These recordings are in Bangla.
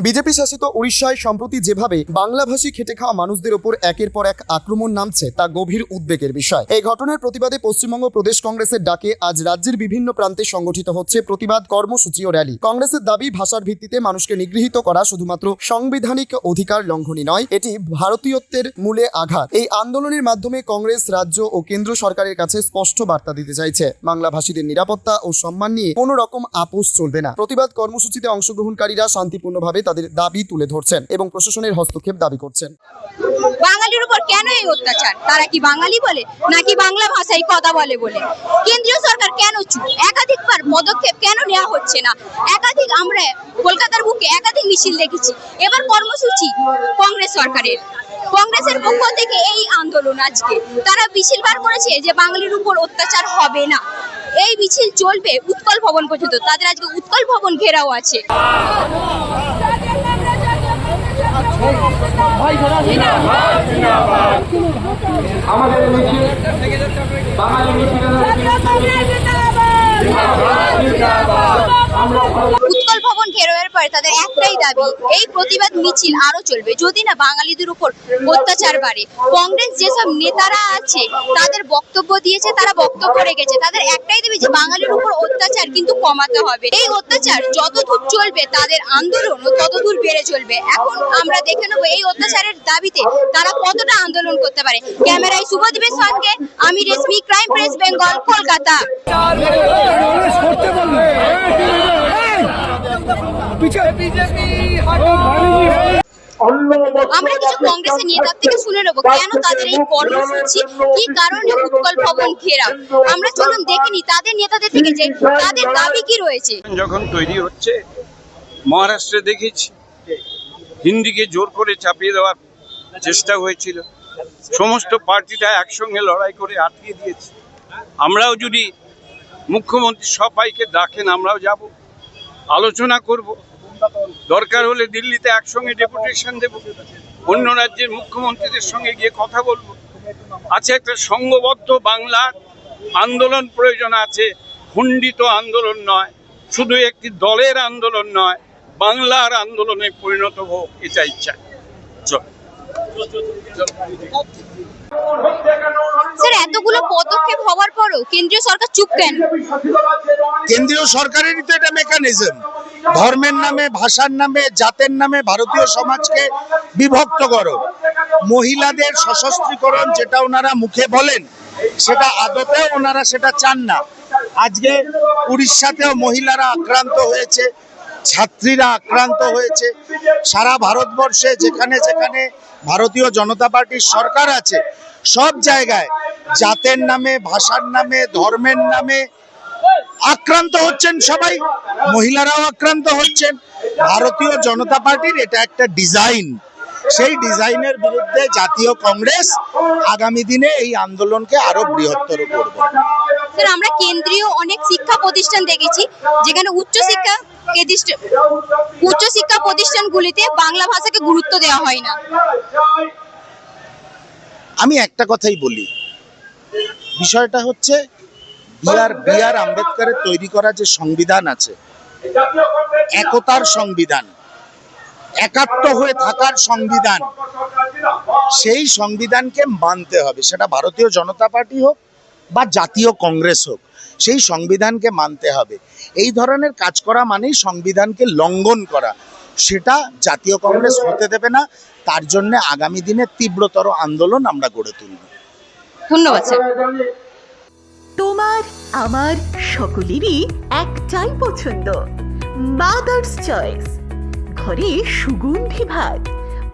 বিজেপি শাসিত উড়িষ্যায় সম্প্রতি যেভাবে বাংলাভাষী খেটে খাওয়া মানুষদের ওপর একের পর এক আক্রমণ নামছে তা গভীর উদ্বেগের বিষয়। এই ঘটনার প্রতিবাদে পশ্চিমবঙ্গ প্রদেশ কংগ্রেসের ডাকে আজ রাজ্যের বিভিন্ন প্রান্তে সংগঠিত হচ্ছে প্রতিবাদ কর্মসূচি ও র্যালি। কংগ্রেসের দাবি, ভাষার ভিত্তিতে মানুষকে নিগৃহীত করা শুধুমাত্র সাংবিধানিক অধিকার লঙ্ঘনই নয়, এটি ভারতীয়ত্বের মূলে আঘাত। এই আন্দোলনের মাধ্যমে কংগ্রেস রাজ্য ও কেন্দ্র সরকারের কাছে স্পষ্ট বার্তা দিতে চাইছে, বাংলাভাষীদের নিরাপত্তা ও সম্মান নিয়ে কোনো রকম আপোষ চলবে না। প্রতিবাদ কর্মসূচিতে অংশগ্রহণকারীরা শান্তিপূর্ণভাবে তাদের দাবি তুলে ধরছেন এবং প্রশাসনের হস্তক্ষেপ দাবি করছেন। বাঙালির উপর কেন এই অত্যাচার? তারা কি বাঙালি বলে নাকি বাংলা ভাষায় কথা বলে বলে? কেন্দ্রীয় সরকার কেন চুপ? একাধিকবার পদক্ষেপ কেন নেওয়া হচ্ছে না? আমরা কলকাতার বুকে একাধিক মিছিল দেখেছি। এবার কর্মসূচি কংগ্রেস সরকারের, কংগ্রেসের পক্ষ থেকে এই আন্দোলন। আজকে তারা মিছিল বার করেছে যে বাঙালির উপর অত্যাচার হবে না। এই মিছিল চলবে উৎকল ভবন পর্যন্ত। তাদের আজকে উৎকল ভবন ঘেরাও আছে। উৎকল ভবন ঘেরাওয়ের পরে তাদের একটাই দাবি, এই প্রতিবাদ মিছিল আরো চলবে যদি না বাঙালিদের উপর অত্যাচার বাড়ে। কংগ্রেস যেসব নেতারা আছে তাদের বক্তব্য দিয়েছে, তারা বক্তব্য রেখেছে, তাদের একটাই দাবি যে বাঙালির উপর অত্যাচার কিন্তু কমাতে হবে। এই অত্যাচার যতদূর চলবে তাদের আন্দোলন ততদূর বেড়ে চলবে। এখন আমরা দেখে নেবো এই অত্যাচারের দাবিতে তারা কতটা আন্দোলন করতে পারে। ক্যামেরায় শুভদীপের সঙ্গে আমি রেশমি, ক্রাইম প্রেস বেঙ্গল, কলকাতা। আমরা কিছু কংগ্রেসের নেতার থেকে শুনে নেবো কেন তাদের এই কর্মসূচি, কি কারণে উৎকল ভবন ঘেরাও। আমরা চলুন দেখে নি তাদের নেতাদের থেকে যে তাদের দাবি কি রয়েছে। যখন তৈরি হচ্ছে, মহারাষ্ট্রে দেখেছি হিন্দিকে জোর করে চাপিয়ে দেওয়ার চেষ্টা হয়েছিল, সমস্ত পার্টিটা একসঙ্গে লড়াই করে আটকে দিয়েছে। আমরাও যদি মুখ্যমন্ত্রী সবাইকে ডাকেন আমরাও যাব, আলোচনা করব, দরকার হলে দিল্লিতে একসঙ্গে ডেপুটেশন দেব, অন্য রাজ্যের মুখ্যমন্ত্রীদের সঙ্গে গিয়ে কথা বলবো। আছে একটা সংঘবদ্ধ বাংলার আন্দোলন প্রয়োজন আছে, খণ্ডিত আন্দোলন নয়, শুধু একটি দলের আন্দোলন নয়, বাংলার আন্দোলনে পরিণত হোক, এটা ইচ্ছা। স্যার, এতগুলো পদক্ষেপ হওয়ার পরও কেন্দ্রীয় সরকার চুপ কেন? কেন্দ্রীয় সরকারেরই তো এটা মেকানিজম, ধর্মের নামে, ভাষার নামে, জাতের নামে ভারতীয় সমাজকে বিভক্ত করো। মহিলাদের সশস্ত্রীকরণ যেটা ওনারা মুখে বলেন, সেটা আদতে ওনারা সেটা চান না। আজকে উড়িষ্যাতেও মহিলারা আক্রান্ত হয়েছে, ছাত্রীরা আক্রান্ত হয়েছে। সারা ভারতবর্ষে যেখানে যেখানে ভারতীয় জনতা পার্টির সরকার আছে, সব জায়গায় জাতের নামে, ভাষার নামে, ধর্মের নামে আক্রান্ত হচ্ছেন সবাই, মহিলারাও আক্রান্ত হচ্ছেন। ভারতীয় জনতা পার্টির এটা একটা ডিজাইন, সেই ডিজাইনের বিরুদ্ধে জাতীয় কংগ্রেস আগামী দিনে এই আন্দোলনকে আরো বৃহত্তর করবে। স্যার, আমরা কেন্দ্রীয় অনেক শিক্ষা প্রতিষ্ঠান দেখেছি যেখানে উচ্চশিক্ষা প্রতিষ্ঠানগুলিতে বাংলা ভাষাকে গুরুত্ব দেওয়া হয় না। আমি একটা কথাই বলি, বিষয়টা হচ্ছে বি আর আম্বেদকরের তৈরি করা যে সংবিধান আছে, একতার সংবিধান, একাত্ম হয়ে থাকার সংবিধান, সেই সংবিধানকে মানতে হবে। সেটা ভারতীয় জনতা পার্টি হোক বা জাতীয় কংগ্রেস হোক, সেই সংবিধানকে মানতে হবে। এই ধরনের কাজ করা মানেই সংবিধানকে লঙ্ঘন করা, সেটা জাতীয় কংগ্রেস হতে দেবে না। তার জন্য আগামী দিনে তীব্রতর আন্দোলন আমরা গড়ে তুলব। ধন্যবাদ স্যার। তোমার আমার সকলেরই একটাই পছন্দ, মাদার্স চয়েস। ঘরে সুগন্ধি ভাত,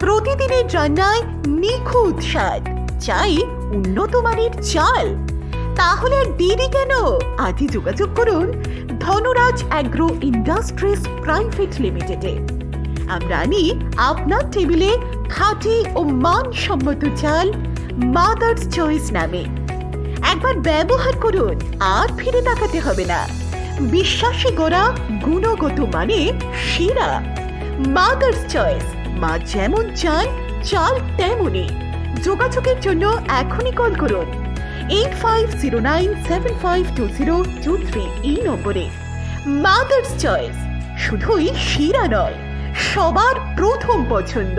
প্রতিদিনের রান্নায় নিখুঁত স্বাদ, চাই উন্নত মানের চাল। তাহলে আর দেরি কেন? আজই যোগাযোগ করুন ধনরাজ অ্যাগ্রো ইন্ডাস্ট্রিজ প্রাইভেট লিমিটেডে। আমরা আনি আপনার টেবিলে খাঁটি ও মানসম্মত চাল মাদার্স চয়েস নামে। একবার ব্যবহার করুন, আর ফিরে তাকাতে হবে না। বিশ্বাসী গোড়া, গুণগত মানে সেরা। মাদার্স চয়েস, মা যেমন চান চাল তেমনই। যোগাযোগের জন্য এখনই কল করুন 8509752023 এই নম্বরে। মাদার্স চয়েস শুধুই শিরা নয়, সবার প্রথম পছন্দ।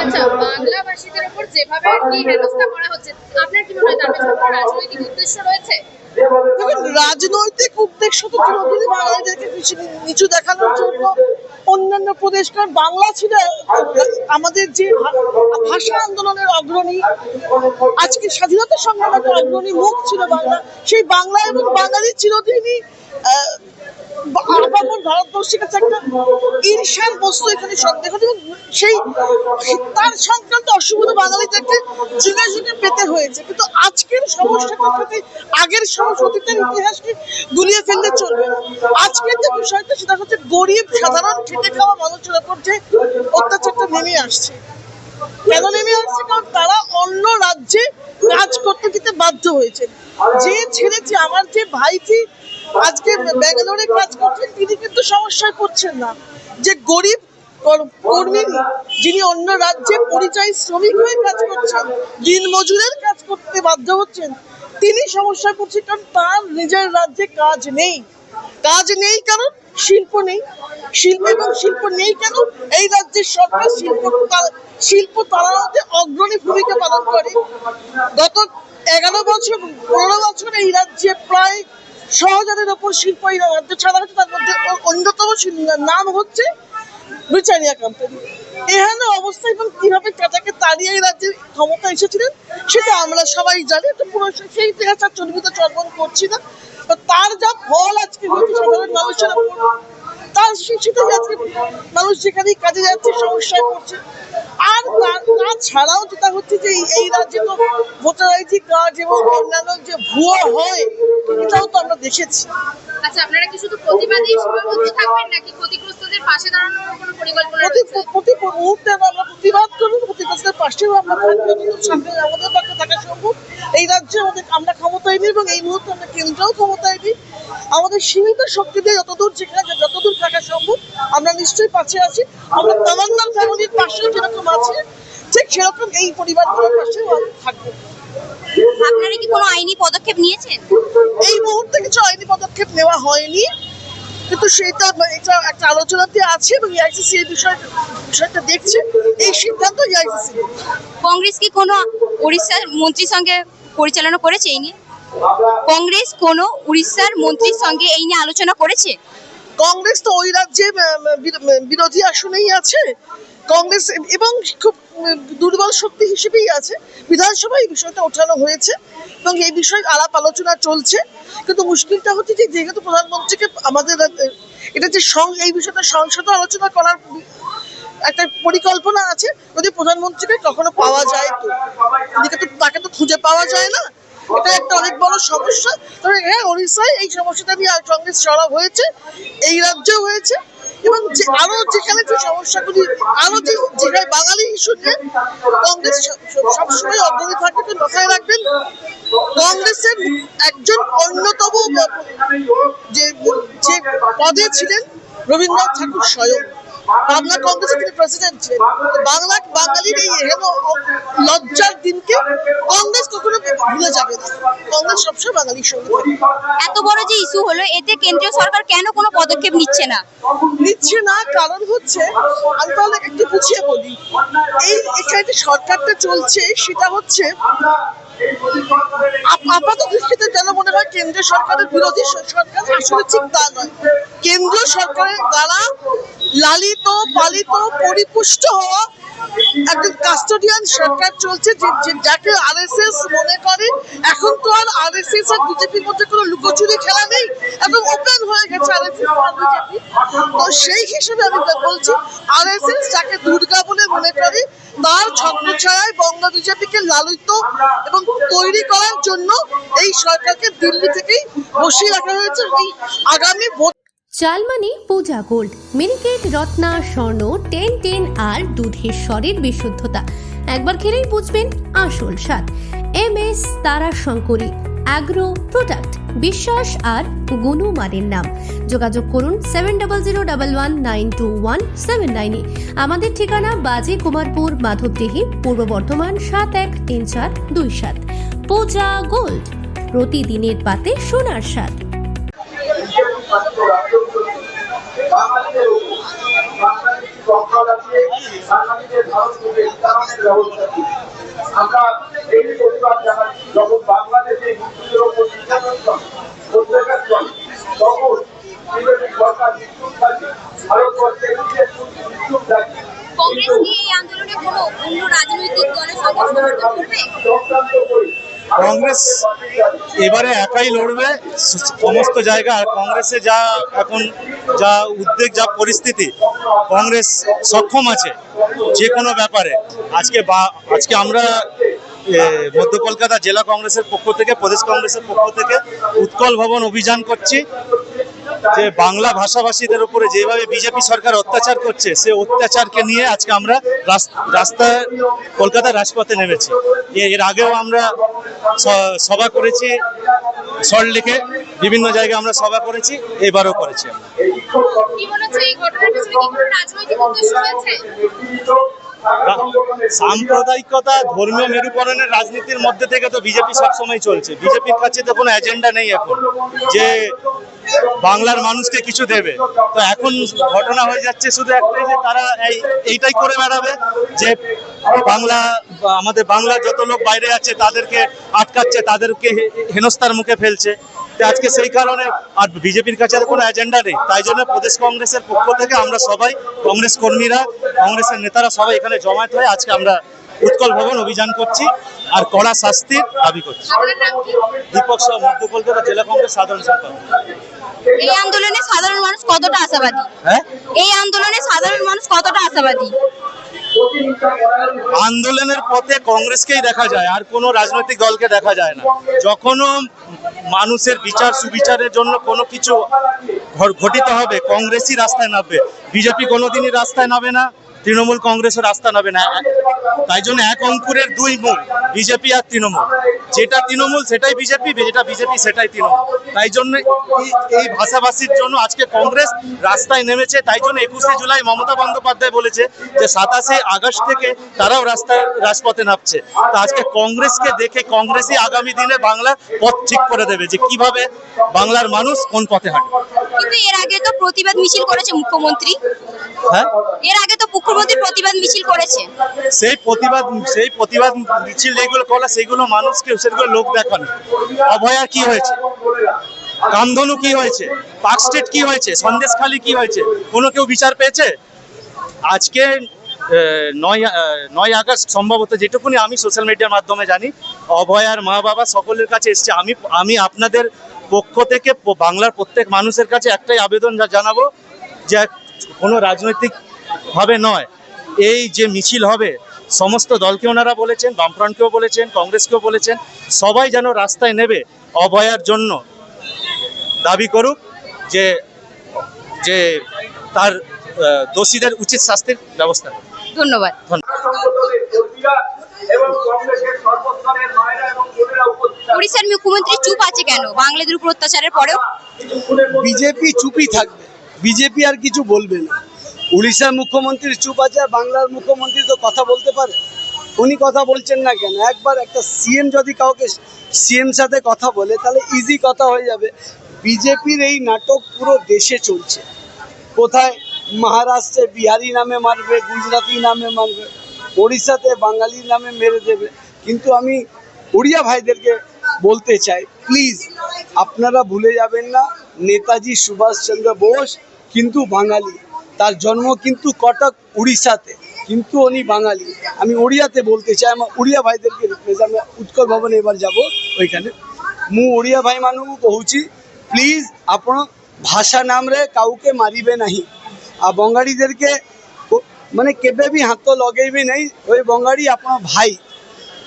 আচ্ছা, বাংলাভাষীদের উপর যেভাবে আর কি হেনস্থা করা হচ্ছে, আপনার কি মনে হয় তার পেছনে কোনো রাজনৈতিক উদ্দেশ্য রয়েছে? দেখুন, রাজনৈতিক উদ্দেশ্য তো চিরদিনই বাঙালিদেরকে নিচু দেখানোর জন্য অন্যান্য প্রদেশ, কারণ বাংলা ছিল আমাদের যে ভাষা আন্দোলনের অগ্রণী, আজকে স্বাধীনতা সংগ্রামের অগ্রণী মুখ ছিল বাংলা। সেই বাংলা এবং বাঙালি চিরদিনই আপামর ভারতবর্ষের কাছে একটা ঈর্ষার বস্তু এখানে সন্দেহ, এবং সেই তার সংক্রান্ত অসুবিধা বাঙালিদেরকে যুগে যুগে পেতে হয়েছে। কিন্তু আজকের সমস্যাটার সাথে আগের অতীতের ইতিহাসকে গুলিয়ে ফেললে চলবে না। আজকের যে বিষয়টা সেটা হচ্ছে গরিব সাধারণ খেটে খাওয়া মানুষের ওপর যে অত্যাচারটা নেমে আসছে। কেন নেমে আসছে? কারণ তারা অন্য রাজ্যে কাজ করতে দিতে বাধ্য হয়েছে। যে ছেড়েছে, আমার যে ভাইটি আজকে ব্যাঙ্গালোরে কাজ করছেন, তিনি কিন্তু সমস্যায় পড়ছেন না। যে গরিব কর্মী যিনি অন্য রাজ্যে পরিযায়ী শ্রমিক হয়ে কাজ করছেন, দিন মজুরের কাজ করতে বাধ্য হচ্ছেন, তিনি সমস্যায় পড়ছেন। কারণ তার নিজের রাজ্যে কাজ নেই। কাজ নেই কারণ শিল্প নেই। শিল্প নেই কেন? এই রাজ্যের সরকার শিল্প তাড়ানোতে অগ্রণী ভূমিকা পালন করে। গত 15 বছর এই রাজ্যে প্রায় 6,000-এর ওপর শিল্প এই রাজ্যে ছাড়া হচ্ছে। তার মধ্যে অন্যতম নাম হচ্ছে ব্রিটানিয়া কোম্পানি। এখানে অবস্থা এবং কিভাবে টাটাকে তাড়িয়ে এই রাজ্যের ক্ষমতা এসেছিলেন সেটা আমরা সবাই জানি। তো পুরো সেই ইতিহাস আর চর্বিত চর্বণ করছি না। তার যা ফল আজকে হচ্ছে সাধারণ মানুষের উপর, তার সেটাই আজকে মানুষ যেখানেই কাজে যাচ্ছে সমস্যায় পড়ছে। আর তাছাড়াও যেটা হচ্ছে যে এই রাজ্যে তো ভোটার আইডি কার্ড এবং অন্যান্য যে ভুয়ো হয়, এটাও তো আমরা দেখেছি। আচ্ছা, আপনারা কি শুধু প্রতিবাদী হিসেবে বলতে থাকবেন নাকি ক্ষতিগ্রস্তদের পাশে দাঁড়ানোর কোনো পরিকল্পনা রয়েছে? প্রতি মুহূর্তে আমরা প্রতিবাদ করবো, ক্ষতিগ্রস্তের পাশেও আমরা সামনে আমাদের পক্ষে থাকা সম্ভব। এই রাজ্যে আমরা ক্ষমতায় নিই এবং এই মুহূর্তে আমরা কেন্দ্রেও ক্ষমতায় নিই। আমাদের সীমিত শক্তি দিয়ে যতদূর থাকা সম্ভব আমরা নিশ্চয়ই পাশে আছি। আমরা তামান্না ফ্যামিলির পাশেও যেরকম আছি, ঠিক সেরকম এই পরিবারগুলোর পাশেও থাকবো। আপনারা কি কোনো আইনি পদক্ষেপ নিয়েছেন? এই মুহূর্তে কিছু আইনি পদক্ষেপ নেওয়া হয়নি, কিন্তু এটা একটা আলোচনাতে আছে এবং এআইসিসি এই বিষয়টা দেখছে। এই সিদ্ধান্ত এআইসিসি। কংগ্রেস কি কোনো উড়িষ্যার মন্ত্রীর সঙ্গে পরিচালনা করেছে এই নিয়ে? কংগ্রেস কোনো উড়িষ্যার মন্ত্রীর সঙ্গে এই নিয়ে আলোচনা করেছে? কংগ্রেস তো ওই রাজ্যে বিরোধী আসনেই আছে। কংগ্রেস এবং খুব দুর্বল শক্তি হিসেবেই আছে। বিধানসভায় এই বিষয়টা ওঠানো হয়েছে এবং এই বিষয়ে আলাপ আলোচনা চলছে। কিন্তু মুশকিলটা হচ্ছে যে যেহেতু প্রধানমন্ত্রীকে আমাদের এটা যে এই বিষয়টা সংসদে আলোচনা করার একটা পরিকল্পনা আছে, যদি প্রধানমন্ত্রীকে কখনো পাওয়া যায় তো তাকে তো খুঁজে পাওয়া যায় না। এটা একটা অনেক বড় সমস্যা। তবে হ্যাঁ, ওড়িশায় এই সমস্যাটা নিয়ে কংগ্রেস সরব হয়েছে, এই রাজ্যেও হয়েছে এবং আরো যেখানে যে সমস্যাগুলি আরো যেখানে বাঙালি ইস্যু নিয়ে কংগ্রেস সবসময় অগ্রণী থাকবে। তো মাথায় রাখবেন, কংগ্রেসের একজন অন্যতম যে পদে ছিলেন রবীন্দ্রনাথ ঠাকুর স্বয়ং। বাংলা কংগ্রেসের তিনি প্রেসিডেন্ট ছিলেন। বাঙালির এই লজ্জার দিনকে কংগ্রেস কখনো ভুলে যাবে না। কংগ্রেস সবসময় বাঙালির সঙ্গে থাকবে। এত বড় যে ইস্যু হলো, এতে কেন্দ্রীয় সরকার কেন কোনো পদক্ষেপ নিচ্ছে না? কারণ হচ্ছে, আমি তাহলে একটু বুঝিয়ে বলি। এখানে যে সরকারটা চলছে সেটা হচ্ছে আপাত দৃষ্টিতে যেন মনে হয় কেন্দ্রীয় সরকারের বিরোধী সরকার, আসলে ঠিক তা নয়। কেন্দ্রীয় সরকারের দ্বারা লালিত পালিত পরিপুষ্ট হওয়া একজন কাস্টোডিয়ান সরকার চলছে, যাকে আরএসএস মনে করে। এখন তো আর আরএসএস আর বিজেপির মধ্যে কোনো লুকোচুরি খেলা নেই, একদম ওপেন হয়ে গেছে আরএসএস আর বিজেপি। তো সেই হিসেবে আমি বলছি, আরএসএস যাকে দুর্গা বলে মনে করে, তার ছত্রছায়ায় বঙ্গ বিজেপিকে লালিত এবং তৈরি করার জন্য এই সরকারকে দিল্লি থেকেই বসিয়ে রাখা হয়েছে। এই আগামী ভোট চালমানি পূজা গোল্ড, মিনিকেট, রত্না, স্বর্ণ 10 আর দুধের স্বরের বিশুদ্ধতা। একবার খেলেই বুঝবেন আসল স্বাদ। MS তারা শঙ্করী অ্যাগ্রো প্রোডাক্ট, বিশ্বাস আর গুণমানের নাম। যোগাযোগ করুন 7001192179 আমাদের ঠিকানা বাজে কুমারপুর, মাধবদেহি, পূর্ব বর্ধমান 713427। পূজা গোল্ড, প্রতিদিনের পাতে সোনার স্বাদ। বাঙালিদের উপর বাঙালির দখল আছে, বাঙালিদের ভারত থেকে বিতরণের ব্যবস্থা কি? আমরা এই প্রতিবাদ জানাচ্ছি। যখন বাংলাদেশে হিন্দুদের উপর নির্যাতন চলে, অত্যাচার চলে, তখন বিজেপি সরকার নিশ্চুপ থাকে, ভারতবর্ষে নিশ্চুপ থাকে। কংগ্রেস কি এই আন্দোলনে কোনো অন্য রাজনৈতিক দলের সঙ্গে সমর্থন করবে? চক্রান্ত করে কংগ্রেস এবারে একাই লড়বে সমস্ত জায়গা। আর কংগ্রেসে যা এখন যা উদ্বেগ, যা পরিস্থিতি, কংগ্রেস সক্ষম আছে যে কোনো ব্যাপারে। আজকে আমরা মধ্য কলকাতা জেলা কংগ্রেসের পক্ষ থেকে, প্রদেশ কংগ্রেসের পক্ষ থেকে উৎকল ভবন অভিযান করছি, যে বাংলা ভাষাভাষীদের উপরে যেভাবে বিজেপি সরকার অত্যাচার করছে, সে অত্যাচারকে নিয়ে আজকে আমরা রাস্তায় কলকাতার রাজপথে নেমেছি। এর আগেও আমরা সভা করেছি, সল্টলেকে বিভিন্ন জায়গায় আমরা সভা করেছি, এবারও করেছি। কি মনে হচ্ছে এই ঘটনার পিছনে কি কোনো রাজনৈতিক উদ্দেশ্য রয়েছে? সাম্প্রদায়িকতা, ধর্মীয় মেরুকরণের রাজনীতির মধ্যে থেকে তো বিজেপি সবসময় চলছে। বিজেপির কাছে তো কোনো এজেন্ডা নেই এখন যে বাংলার মানুষকে কিছু দেবে। তো এখন ঘটনা হয়ে যাচ্ছে শুধু একটাই, যে তারা এইটাই করে বেড়াবে যে আমাদের বাংলার যত লোক বাইরে আছে তাদেরকে আটকাচ্ছে, তাদেরকে হেনস্থার মুখে ফেলছে। তো আজকে সেই কারণে আর বিজেপির কাছে কোনো এজেন্ডা নেই। তাই জন্য প্রদেশ কংগ্রেসের পক্ষ থেকে আমরা সবাই, কংগ্রেস কর্মীরা, কংগ্রেসের নেতারা সবাই এখানে জমায়েত হয়ে আজকে আমরা উৎকল ভবন অভিযান করছি আর কড়া শাস্তির দাবি করছি। আপনার নাম কি? দীপক শাহ, মধ্য কলকাতা জেলা কংগ্রেস সাধারণ সম্পাদক। এই আন্দোলনে সাধারণ মানুষ কতটা আশাবাদী? হ্যাঁ, এই আন্দোলনে সাধারণ মানুষ কতটা আশাবাদী? আন্দোলনের পথে কংগ্রেসকেই দেখা যায়, আর কোনো রাজনৈতিক দলকে দেখা যায় না। যখনও মানুষের বিচার সুবিচারের জন্য কোনো কিছু ঘটিত হবে, কংগ্রেসই রাস্তায় নামবে। বিজেপি কোনোদিনই রাস্তায় নামবে না, তৃণমূল কংগ্রেসও রাস্তা নামবে না। তাই জন্য এক অঙ্কুরের দুই মূল, বিজেপি আর তৃণমূল। যেটা তৃণমূল সেটাই বিজেপি, যেটা বিজেপি সেটাই তৃণমূল। তাই জন্য এই ভাষাভাষীর জন্য আজকে কংগ্রেস রাস্তায় নেমেছে। তাই জন্য 21শে জুলাই মমতা বন্দ্যোপাধ্যায় বলেছে যে 27শে আগস্ট থেকে তারাও রাজপথে নামছে। তা আজকে কংগ্রেসকে দেখে কংগ্রেসই আগামী দিনে বাংলার পথ ঠিক করে দেবে, যে কিভাবে বাংলার মানুষ কোন পথে হাঁটবে। কিন্তু এর আগে তো প্রতিবাদ মিছিল করেছে মুখ্যমন্ত্রী। হ্যাঁ, এর আগে তো মুখ্যমন্ত্রী প্রতিবাদ মিছিল করেছে। সেই প্রতিবাদ মিছিল যেগুলো করলো সেগুলো মানুষকে, সেগুলো লোক দেখানো। অভয়ার কি হয়েছে, কামধনু কি হয়েছে, পার্ক স্ট্রিট কি হয়েছে, সন্দেশখালী কি হয়েছে, কোনো কেউ বিচার পেয়েছে? আজকে 9 আগস্ট সম্ভবত, যেটুকুনি আমি সোশ্যাল মিডিয়ার মাধ্যমে জানি, অভয়ার মা বাবা সকলের কাছে এসছে। আমি আপনাদের পক্ষ থেকে বাংলার প্রত্যেক মানুষের কাছে একটাই আবেদন জানাবো, যে কোনো রাজনৈতিক ভাবে নয়, এই যে মিছিল হবে সমস্ত দলকে ওনারা বলেছেন, বামফ্রন্টকেও বলেছেন, কংগ্রেসকেও বলেছেন, সবাই যেন রাস্তায় নেবে অভয়ার জন্য দাবি করুক, যে তার দোষীদের উচিত শাস্তির ব্যবস্থা করুক। ধন্যবাদ। উড়িষ্যার মুখ্যমন্ত্রী চুপ আছে কেন বাংলাদেশের উপর অত্যাচারের পরেও? বিজেপি চুপই থাকবে, বিজেপি আর কিছু বলবে না। উড়িষ্যার মুখ্যমন্ত্রী চুপ আছে, আর বাংলার মুখ্যমন্ত্রী তো কথা বলতে পারে, উনি কথা বলছেন না কেন? একবার একটা সিএম যদি কাউকে সিএম সাথে কথা বলে তাহলে ইজি কথা হয়ে যাবে। বিজেপির এই নাটক পুরো দেশে চলছে। কোথায় মহারাষ্ট্রে বিহারি নামে মারবে, গুজরাটি নামে মারবে, ওড়িশাতে বাঙালি নামে মেরে দেবে। কিন্তু আমি উড়িয়া ভাইদেরকে বলতে চাই, প্লিজ আপনারা ভুলে যাবেন না, নেতাজি সুভাষচন্দ্র বোস কিন্তু বাঙালি, তার জন্ম কিন্তু কটক উড়িষ্যাতে, কিন্তু উনি বাঙালি। আমি ওড়িয়াতে বলতে চাই, আমার ওড়িয়া ভাইদেরকে রিকোয়েস্ট, আমি উৎকল ভবনে এবার যাব ওইখানে, ମୁଁ ଓଡ଼ିଆ ଭାଇମାନଙ୍କୁ କହୁଛି, ପ୍ଲିଜ୍ ଆପଣ ଭାଷା ନାମରେ କାଉକେ ମାରିବେ ନାହିଁ। ଆଉ ବଙ୍ଗାଳୀদেরকে ମାନେ କେବେ ବି ହାତ ଲଗେଇବେ ନାହିଁ। ওই ବଙ୍ଗାଳୀ ଆପଣ ଭାଇ,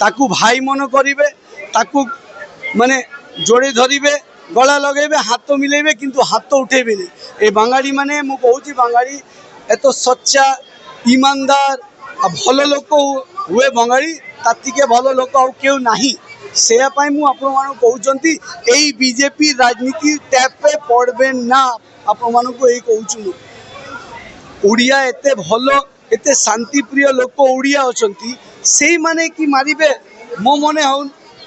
ତାକୁ ଭାଇ ମନେ କରିବେ, ତାକୁ ମାନେ ଯୋଡ଼େ ଧରିବେ, ଗଳା ଲଗେଇବେ, ହାତ ମିଲେଇବେ, କିନ୍ତୁ ହାତ ଉଠେଇବେନି। এই বাঙালি মানে ମୁଁ କହୁଛି, ବାঙାଲି এত সচ্চা, ইমানদার আর ভালো লোক ହୁଏ ବଙ୍ଗାଳୀ, তার থেকে ভালো লোক ଆଉ কেউ ନାହିଁ। সেয়া পাই ମୁଁ ଆପଣମାନଙ୍କୁ କହୁଛନ୍ତି, এই বিজেপি রাজনীতি ট্যাপে পড়বেন না। ଆପଣମାନଙ୍କୁ এই କହୁଛୁ ମୁଁ। ଓଡ଼ିଆ ଏତେ ଭଲ, ଏତେ ଶାନ୍ତିପ୍ରିୟ ଲୋକ ଓଡ଼ିଆ ଅଛନ୍ତି, ସେଇମାନେ କି ମାରିବେ? ମୋ ମନେ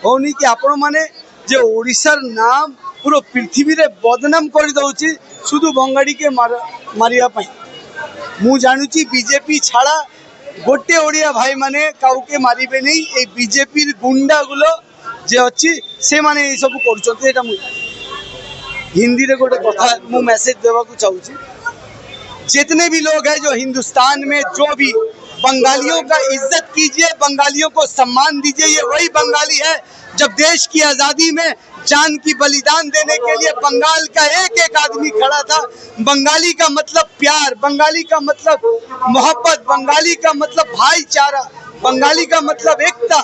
ହଉନି କି ଆପଣମାନେ ଯେ ଓଡ଼ିଶାର ନାମ পুরো পৃথিবীরে বদନାମ କରିଦେଉଛି শুধু ବଙ୍ଗାଳୀকে ମାରିବା ପାଇଁ। ମୁଁ ଜାଣୁଛି ବିଜେପି ଛାଡ଼ା ଗୋଟେ ଓଡ଼ିଆ ଭାଇମାନେ କାଉকে ମାରିବେ नहीं। এই বিজেপির গুন্ডাগুলো যে ଅଛି ସେମାନେ এই ସବୁ କରୁଛନ୍ତି। এটা ମୁଁ हिंदी रे गोटे कथा मु मैसेज देवाकू चाहूँगी, जितने भी लोग हैं जो हिंदुस्तान में जो भी बंगालियों का इज्जत कीजिए, बंगालियों को सम्मान दीजिए। ये वही बंगाली है जब देश की आज़ादी में जान की बलिदान देने के लिए बंगाल का एक एक आदमी खड़ा था। बंगाली का मतलब प्यार, बंगाली का मतलब मोहब्बत, बंगाली का मतलब भाईचारा, बंगाली का मतलब एकता।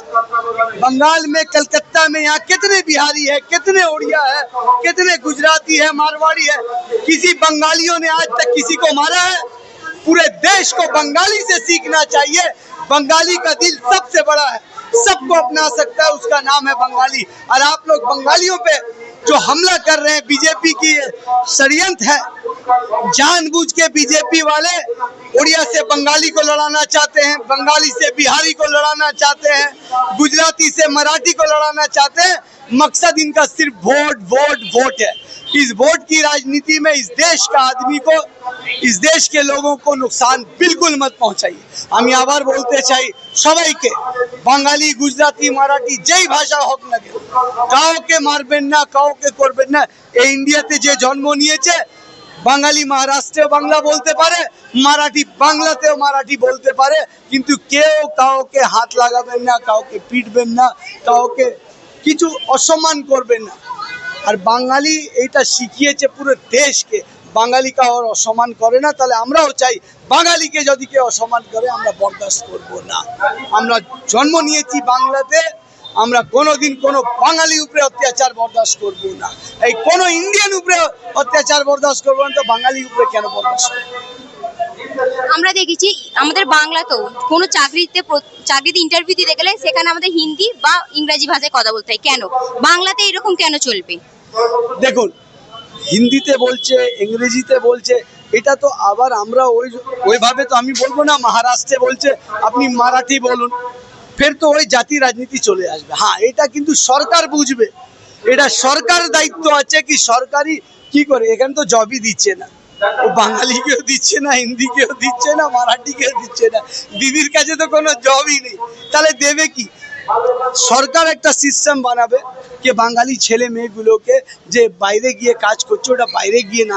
बंगाल में कलकत्ता में यहाँ कितने बिहारी है, कितने उड़िया है, कितने गुजराती है, मारवाड़ी है। किसी बंगालियों ने आज तक किसी को मारा है? पूरे देश को बंगाली से सीखना चाहिए। बंगाली का दिल सबसे बड़ा है, सबको अपना सकता है, उसका नाम है बंगाली। और आप लोग बंगालियों पे जो हमला कर रहे हैं, बीजेपी की षड्यंत्र है। जानबूझ के बीजेपी वाले उड़िया से बंगाली को लड़ाना चाहते हैं, बंगाली से बिहारी को लड़ाना चाहते हैं, गुजराती से मराठी को लड़ाना चाहते हैं। मकसद इनका सिर्फ वोट वोट वोट है। इस वोट की राजनीति में इस देश का आदमी को, इस देश के लोगों को नुकसान बिल्कुल मत पहुंचाइए। আমি আবার বলতে চাই সবাইকে, বাঙালি, গুজরাটি, মারাঠি যেই ভাষা হোক না কেন, কাউকে মারবেন না, কাউকে করবেন না। এই ইন্ডিয়াতে যে জন্ম নিয়েছে, বাঙালি মহারাষ্ট্রেও বাংলা বলতে পারে, মারাঠি বাংলাতেও মারাঠি বলতে পারে, কিন্তু কেউ কাউকে হাত লাগাবেন না, কাউকে পিটবেন না, কাউকে কিছু অসম্মান করবেন না। আর বাঙালি এইটা শিখিয়েছে পুরো দেশকে। বাঙালি কাউর অসম্মান করে না, তাহলে আমরাও চাই বাঙালিকে যদি কেউ অসম্মান করে আমরা বরদাস্ত করব না। আমরা জন্ম নিয়েছি বাংলাতে, আমরা কোনোদিন কোনো বাঙালি উপরে অত্যাচার বরদাস্ত করব না। এই কোনো ইন্ডিয়ান উপরে অত্যাচার বরদাস্ত করব না, তো বাঙালি উপরে কেন বরদাস্ত করব? আমরা দেখেছি আমাদের বাংলাতেও কোনো চাকরিতে ইন্টারভিউ দিতে গেলে সেখানে আমাদের হিন্দি বা ইংরেজি ভাষায় কথা বলতে হয়। কেন বাংলাতে এরকম কেন চলবে? দেখুন, হিন্দিতে বলছে, ইংরেজিতে বলছে, এটা তো আবার আমরা ওইভাবে তো আমি বলবো না। মহারাষ্ট্রে বলছে আপনি মারাঠি বলুন, ফের তো ওই জাতি রাজনীতি চলে আসবে। হ্যাঁ, এটা কিন্তু সরকার বুঝবে, এটা সরকার দায়িত্ব আছে কি সরকারি কি করে। এখানে তো জবই দিচ্ছে না, ও বাঙালিকেও দিচ্ছে না, হিন্দিকেও দিচ্ছে না, মারাঠিকেও দিচ্ছে না। দিদির কাছে তো কোনো জবই নেই, তাহলে দেবে কি? সরকার একটা সিস্টেম বানাবে যে বাঙালি ছেলে মেয়েগুলোকে যে বাইরে গিয়ে কাজ করছে, ওটা বাইরে গিয়ে না